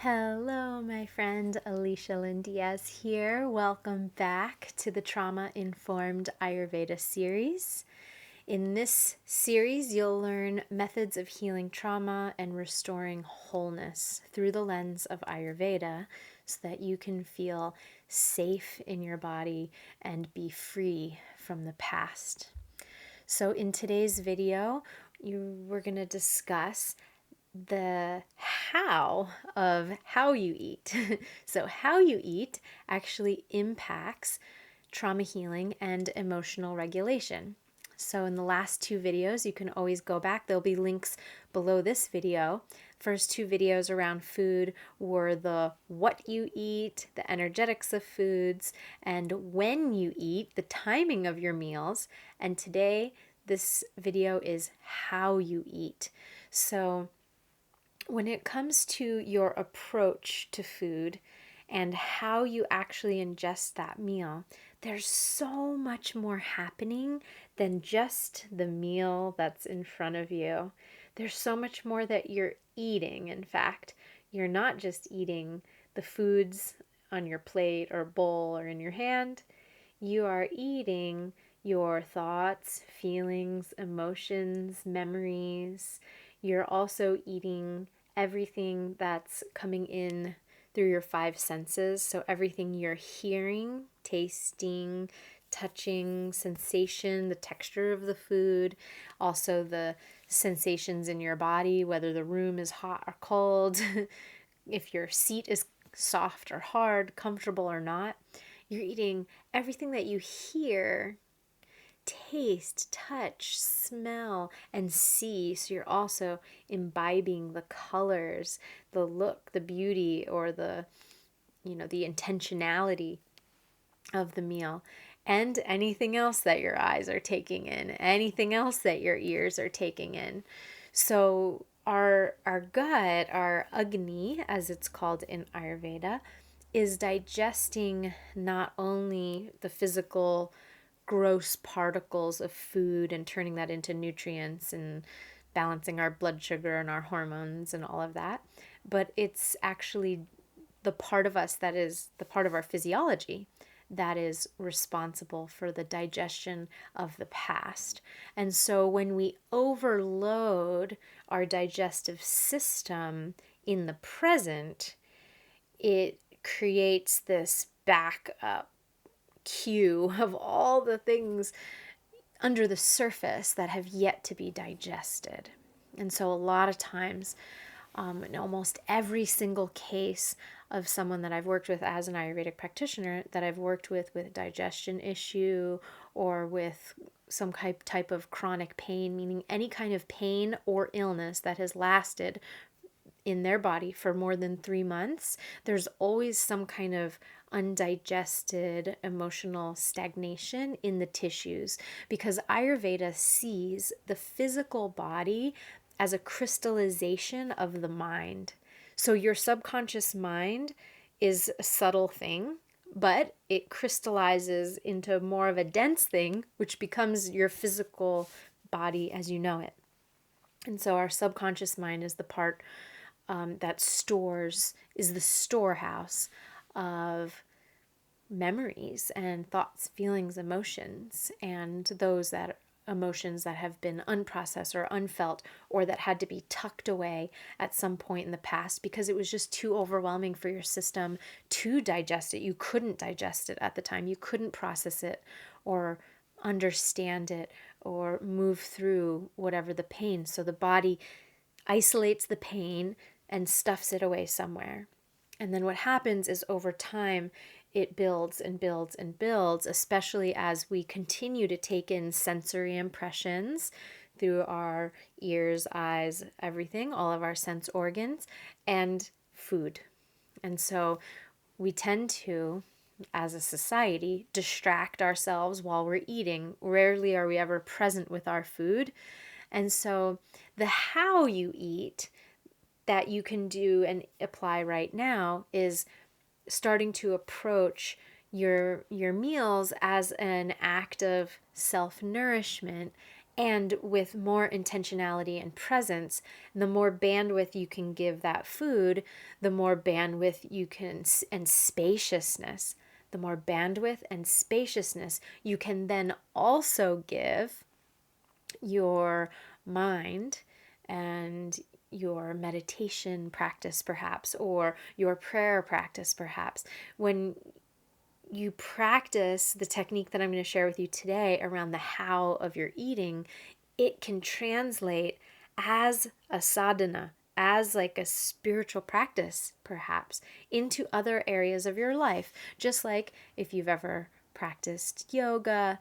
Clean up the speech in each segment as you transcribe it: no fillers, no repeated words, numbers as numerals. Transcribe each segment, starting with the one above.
Hello, my friend Alicia Lynn Diaz here. Welcome back to the Trauma Informed Ayurveda Series. In this series, you'll learn methods of healing trauma and restoring wholeness through the lens of Ayurveda so that you can feel safe in your body and be free from the past. So, in today's video, we're going to discuss the how of how you eat. So, how you eat actually impacts trauma healing and emotional regulation. So, in the last two videos, you can always go back. There'll be links below this video. First two videos around food were the what you eat, the energetics of foods, and when you eat, the timing of your meals. And today, this video is how you eat. So, when it comes to your approach to food and how you actually ingest that meal, there's so much more happening than just the meal that's in front of you. There's so much more that you're eating. In fact, you're not just eating the foods on your plate or bowl or in your hand, you are eating your thoughts, feelings, emotions, memories. You're also eating everything that's coming in through your five senses. So, everything you're hearing, tasting, touching, sensation, the texture of the food, also the sensations in your body, whether the room is hot or cold, if your seat is soft or hard, comfortable or not. You're eating everything that you hear, taste, touch, smell, and see. So you're also imbibing the colors, the look, the beauty, or the intentionality of the meal, and anything else that your eyes are taking in, anything else that your ears are taking in. So our gut, our agni, as it's called in Ayurveda, is digesting not only the physical gross particles of food and turning that into nutrients and balancing our blood sugar and our hormones and all of that, but it's actually the part of us that is the part of our physiology that is responsible for the digestion of the past. And so when we overload our digestive system in the present, it creates this backup queue of all the things under the surface that have yet to be digested. And so, a lot of times, in almost every single case of someone that I've worked with as an Ayurvedic practitioner, that I've worked with a digestion issue or with some type of chronic pain, meaning any kind of pain or illness that has lasted in their body for more than 3 months, there's always some kind of undigested emotional stagnation in the tissues, because Ayurveda sees the physical body as a crystallization of the mind. So your subconscious mind is a subtle thing, but it crystallizes into more of a dense thing, which becomes your physical body as you know it. And so our subconscious mind is the part that is the storehouse of memories and thoughts, feelings, emotions, and those that emotions that have been unprocessed or unfelt, or that had to be tucked away at some point in the past because it was just too overwhelming for your system to digest it. You couldn't digest it at the time. You couldn't process it or understand it or move through whatever the pain. So the body isolates the pain and stuffs it away somewhere. And then what happens is over time, it builds and builds and builds, especially as we continue to take in sensory impressions through our ears, eyes, everything, all of our sense organs, and food. And so we tend to, as a society, distract ourselves while we're eating. Rarely are we ever present with our food. And so the how you eat that you can do and apply right now is starting to approach your meals as an act of self-nourishment And with more intentionality and presence, the more bandwidth you can give that food, the more bandwidth you can, and spaciousness, the more bandwidth and spaciousness you can then also give your mind and your meditation practice, perhaps, or your prayer practice, perhaps. When you practice the technique that I'm going to share with you today around the how of your eating, it can translate as a sadhana, as like a spiritual practice, perhaps, into other areas of your life. Just like if you've ever practiced yoga,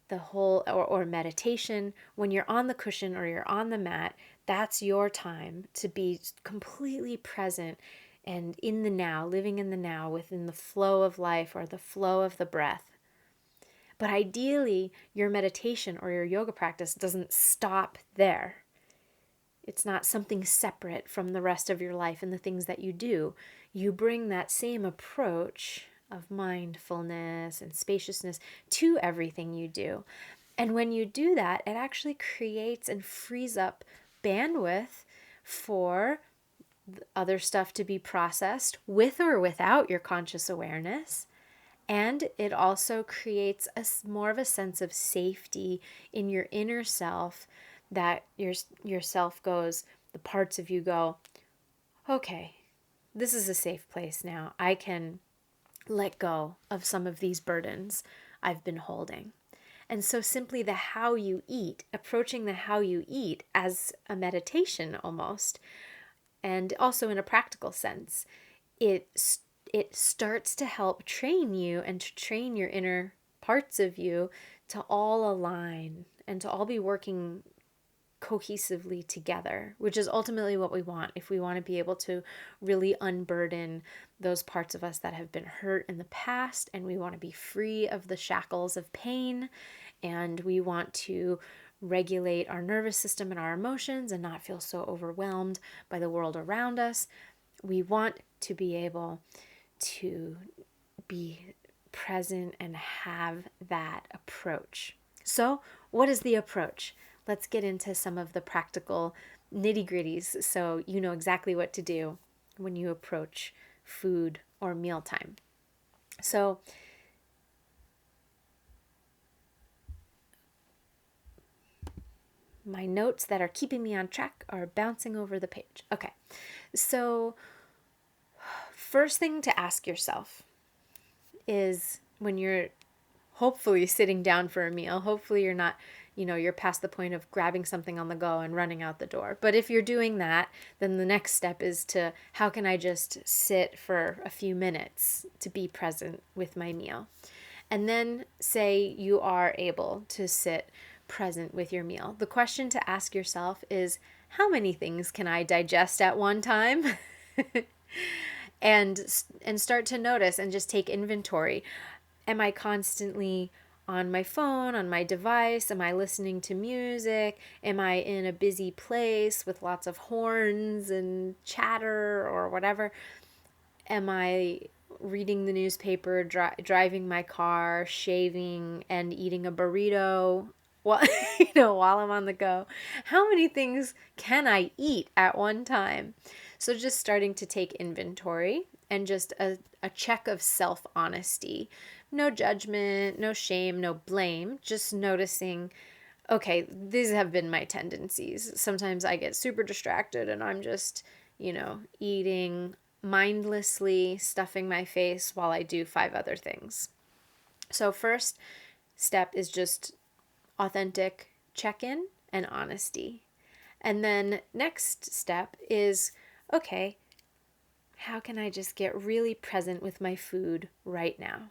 the whole or meditation, when you're on the cushion or you're on the mat, that's your time to be completely present and in the now, living in the now within the flow of life or the flow of the breath. But ideally, your meditation or your yoga practice doesn't stop there. It's not something separate from the rest of your life and the things that you do. You bring that same approach of mindfulness and spaciousness to everything you do. And when you do that, it actually creates and frees up bandwidth for other stuff to be processed with or without your conscious awareness. And it also creates more of a sense of safety in your inner self, that your self goes, the parts of you go, okay, this is a safe place now. I can let go of some of these burdens I've been holding. And so simply the how you eat, approaching the how you eat as a meditation almost, and also in a practical sense, it starts to help train you and to train your inner parts of you to all align and to all be working cohesively together, which is ultimately what we want. If we want to be able to really unburden those parts of us that have been hurt in the past, and we want to be free of the shackles of pain, and we want to regulate our nervous system and our emotions and not feel so overwhelmed by the world around us, we want to be able to be present and have that approach. So, what is the approach? Let's get into some of the practical nitty-gritties so you know exactly what to do when you approach food or mealtime. So, my notes that are keeping me on track are bouncing over the page. Okay, so first thing to ask yourself is when you're hopefully sitting down for a meal, hopefully you're not, you're past the point of grabbing something on the go and running out the door. But if you're doing that, then the next step is to, how can I just sit for a few minutes to be present with my meal? And then say you are able to sit present with your meal. The question to ask yourself is, how many things can I digest at one time? and start to notice and just take inventory. Am I constantly on my phone, on my device? Am I listening to music? Am I in a busy place with lots of horns and chatter or whatever? Am I reading the newspaper, driving my car, shaving, and eating a burrito while, while I'm on the go? How many things can I eat at one time? So just starting to take inventory and just a check of self-honesty. No judgment, no shame, no blame, just noticing, okay, these have been my tendencies. Sometimes I get super distracted and I'm just, eating mindlessly, stuffing my face while I do 5 other things. So first step is just authentic check-in and honesty. And then next step is, okay, how can I just get really present with my food right now?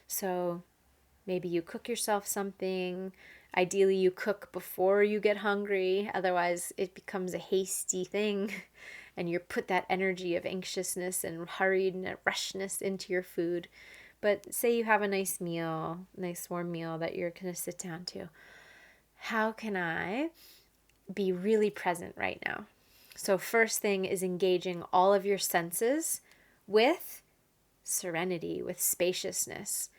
So maybe you cook yourself something. Ideally, you cook before you get hungry. Otherwise, it becomes a hasty thing. And you put that energy of anxiousness and hurried and rushness into your food. But say you have a nice meal, nice warm meal that you're going to sit down to. How can I be really present right now? So first thing is engaging all of your senses with serenity, with spaciousness.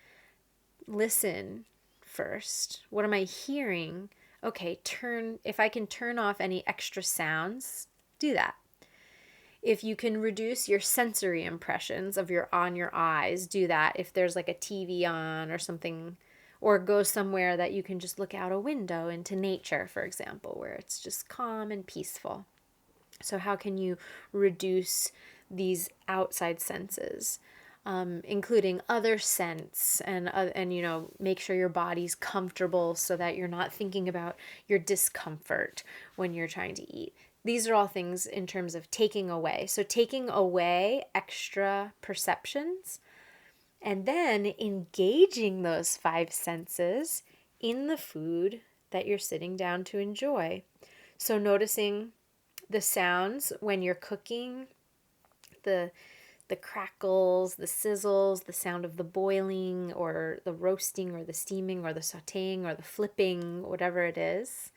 Listen first. What am I hearing? okay, if I can turn off any extra sounds, do that. If you can reduce your sensory impressions of your eyes, do that. If there's like a TV on or something, or go somewhere that you can just look out a window into nature, for example, where it's just calm and peaceful. So how can you reduce these outside senses, including other scents, and make sure your body's comfortable so that you're not thinking about your discomfort when you're trying to eat. These are all things in terms of taking away. So taking away extra perceptions and then engaging those five senses in the food that you're sitting down to enjoy. So noticing the sounds when you're cooking, the crackles, the sizzles, the sound of the boiling or the roasting or the steaming or the sautéing or the flipping, whatever it is.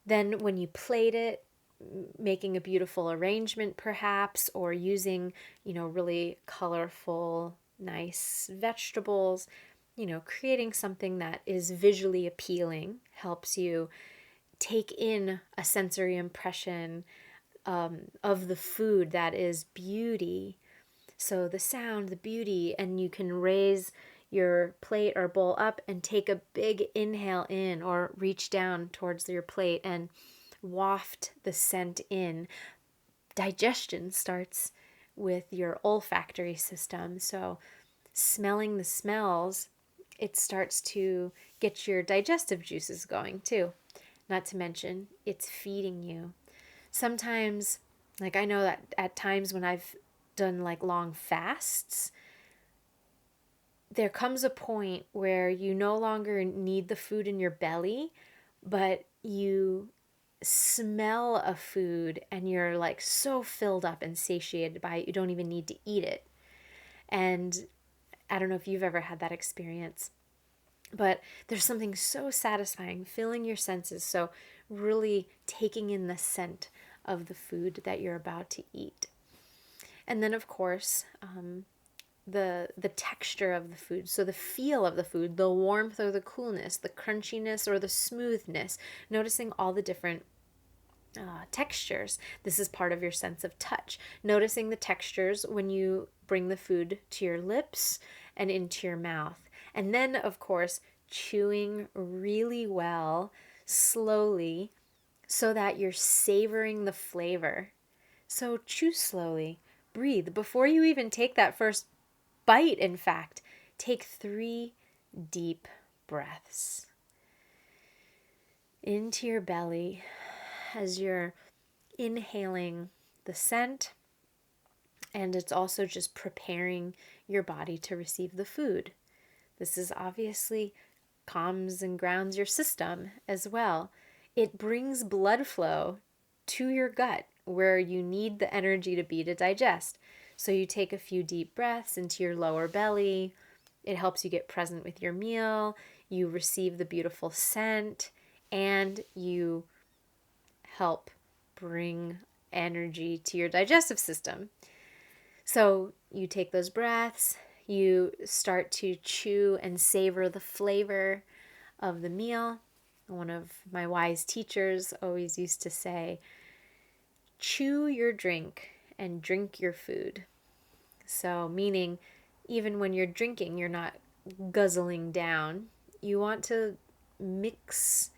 Then when you plate it, making a beautiful arrangement perhaps, or using, really colorful, nice vegetables, creating something that is visually appealing helps you take in a sensory impression of the food that is beauty. So the sound, the beauty, and you can raise your plate or bowl up and take a big inhale in, or reach down towards your plate and waft the scent in. Digestion starts with your olfactory system. So smelling the smells, it starts to get your digestive juices going too. Not to mention, it's feeding you. Sometimes, like I know that at times when I've done like long fasts, there comes a point where you no longer need the food in your belly, but you smell a food and you're like so filled up and satiated by it, you don't even need to eat it. And I don't know if you've ever had that experience, but there's something so satisfying filling your senses. So really taking in the scent of the food that you're about to eat. And then, of course, the texture of the food. So the feel of the food, the warmth or the coolness, the crunchiness or the smoothness, noticing all the different textures. This is part of your sense of touch. Noticing the textures when you bring the food to your lips and into your mouth. And then, of course, chewing really well, slowly, so that you're savoring the flavor. So chew slowly, breathe. Before you even take that first bite, in fact, take 3 deep breaths into your belly as you're inhaling the scent, and it's also just preparing your body to receive the food. This is obviously calms and grounds your system as well. It brings blood flow to your gut where you need the energy to be to digest. So you take a few deep breaths into your lower belly. It helps you get present with your meal. You receive the beautiful scent, and you help bring energy to your digestive system. So you take those breaths, you start to chew and savor the flavor of the meal. One of my wise teachers always used to say, chew your drink and drink your food. So meaning, even when you're drinking, you're not guzzling down. You want to mix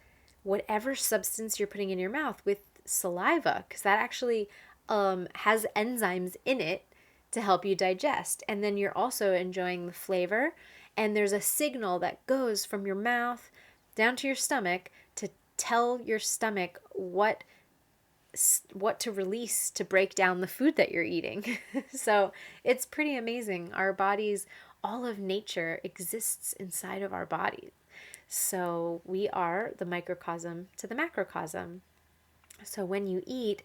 whatever substance you're putting in your mouth with saliva, because that actually has enzymes in it to help you digest. And then you're also enjoying the flavor, and there's a signal that goes from your mouth down to your stomach to tell your stomach what to release to break down the food that you're eating. So it's pretty amazing. Our bodies, all of nature exists inside of our bodies. So we are the microcosm to the macrocosm. So when you eat,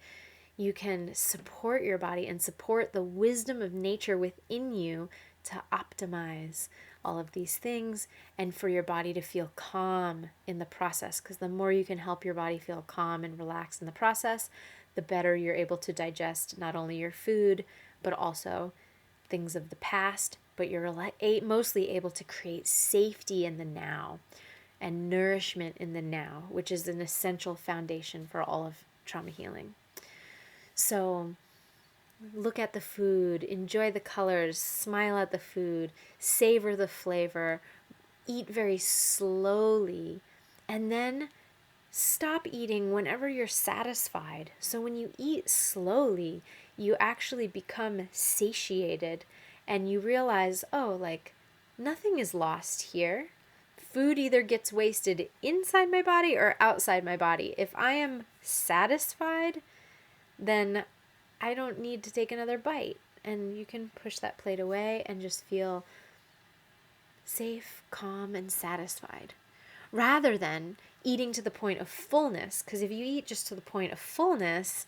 you can support your body and support the wisdom of nature within you to optimize all of these things, and for your body to feel calm in the process. Because the more you can help your body feel calm and relaxed in the process, the better you're able to digest not only your food, but also things of the past. But you're mostly able to create safety in the now. and nourishment in the now, which is an essential foundation for all of trauma healing. So look at the food, enjoy the colors, smile at the food, savor the flavor, eat very slowly, and then stop eating whenever you're satisfied. So when you eat slowly, you actually become satiated and you realize, oh, like nothing is lost here. Food either gets wasted inside my body or outside my body. If I am satisfied, then I don't need to take another bite. And you can push that plate away and just feel safe, calm, and satisfied. Rather than eating to the point of fullness, because if you eat just to the point of fullness,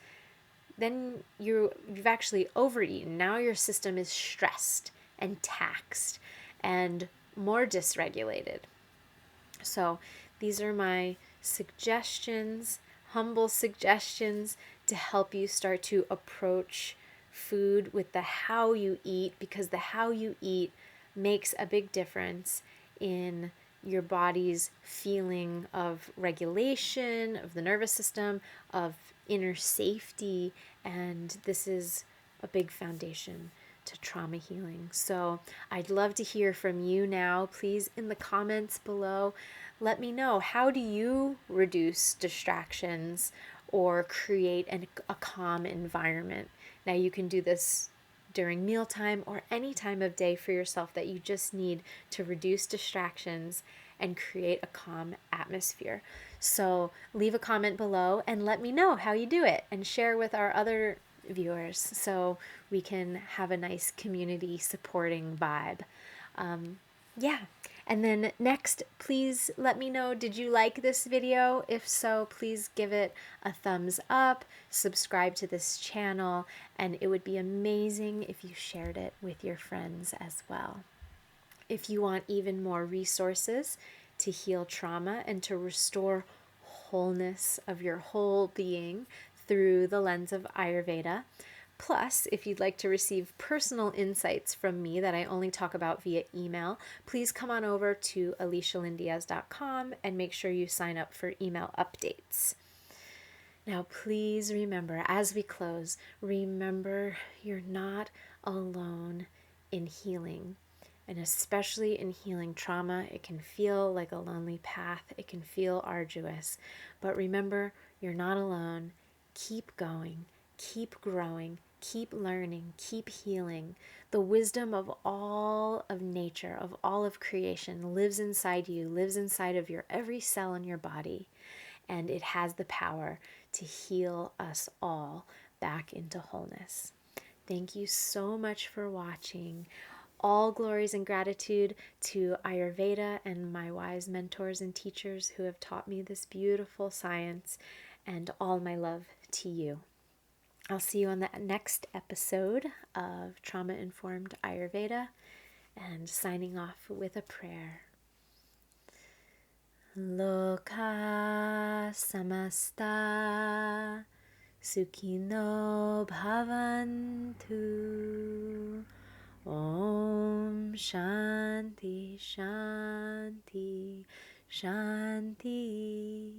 then you've actually overeaten. Now your system is stressed and taxed and more dysregulated. So these are my suggestions, humble suggestions to help you start to approach food with the how you eat, because the how you eat makes a big difference in your body's feeling of regulation, of the nervous system, of inner safety, and this is a big foundation to trauma healing. So I'd love to hear from you now. Please, in the comments below, let me know, how do you reduce distractions or create a calm environment? Now you can do this during mealtime or any time of day for yourself that you just need to reduce distractions and create a calm atmosphere. So leave a comment below and let me know how you do it, and share with our other viewers so we can have a nice community supporting vibe. Yeah. And then next, please let me know, did you like this video? If so, please give it a thumbs up, subscribe to this channel, and it would be amazing if you shared it with your friends as well. If you want even more resources to heal trauma and to restore wholeness of your whole being through the lens of Ayurveda, plus, if you'd like to receive personal insights from me that I only talk about via email, please come on over to alicialyndiaz.com and make sure you sign up for email updates. Now, please remember, as we close, remember you're not alone in healing. And especially in healing trauma, it can feel like a lonely path. It can feel arduous. But remember, you're not alone. Keep going. Keep growing. Keep learning. Keep healing. The wisdom of all of nature, of all of creation, lives inside you, lives inside of your every cell in your body. And it has the power to heal us all back into wholeness. Thank you so much for watching. All glories and gratitude to Ayurveda and my wise mentors and teachers who have taught me this beautiful science, and all my love to you. I'll see you on the next episode of Trauma Informed Ayurveda, and signing off with a prayer. Loka samasta sukhino bhavantu. Om Shanti Shanti Shanti.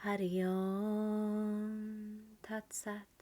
Hari Om Tat Sat.